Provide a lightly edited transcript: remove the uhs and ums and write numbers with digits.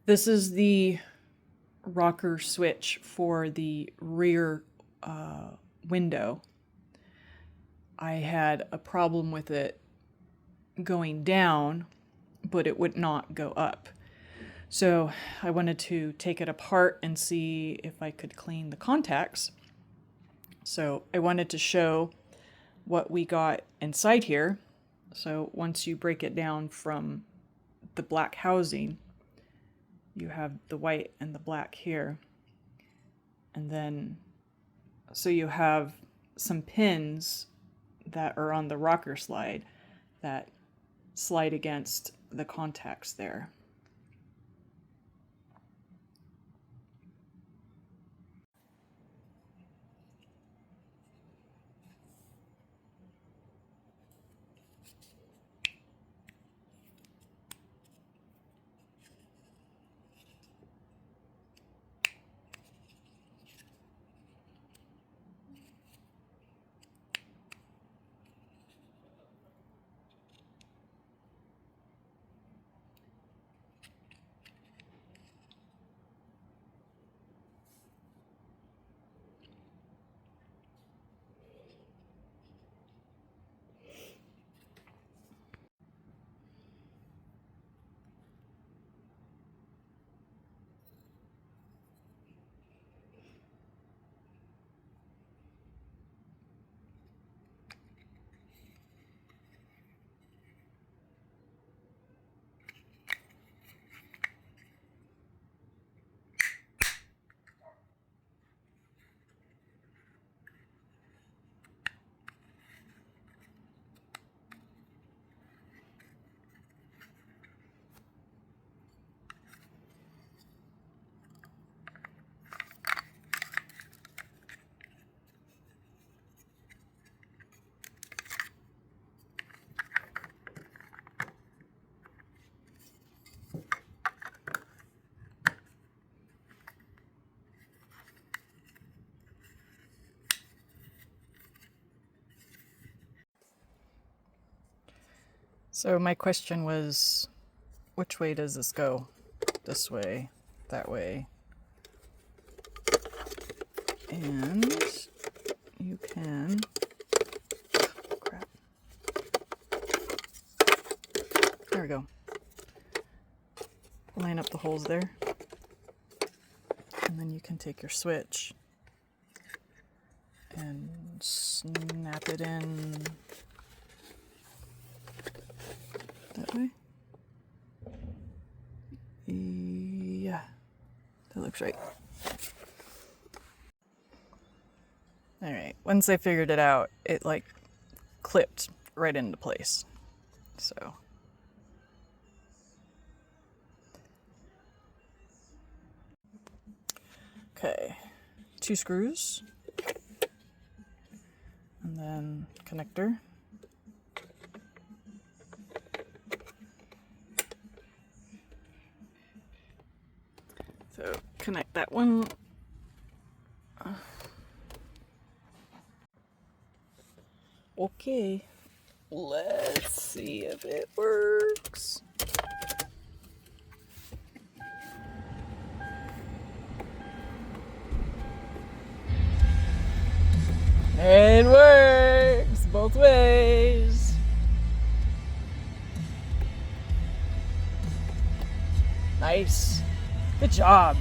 This is the rocker switch for the rear window. I had a problem with it going down, but it would not go up. So I wanted to take it apart and see if I could clean the contacts. So I wanted to show what we got inside here. So once you break it down from the black housing, you have the white and the black here. And then, so you have some pins that are on the rocker slide that slide against the contacts there. So my question was, which way does this go? This way, that way. And you can, crap. There we go. Line up the holes there. And then you can take your switch and snap it in that way. Yeah, that looks right. All right, once I figured it out, it like clipped right into place. So okay, 2 screws and then connector. So connect that one. Okay, let's see if it works. It works both ways. Nice. Good job.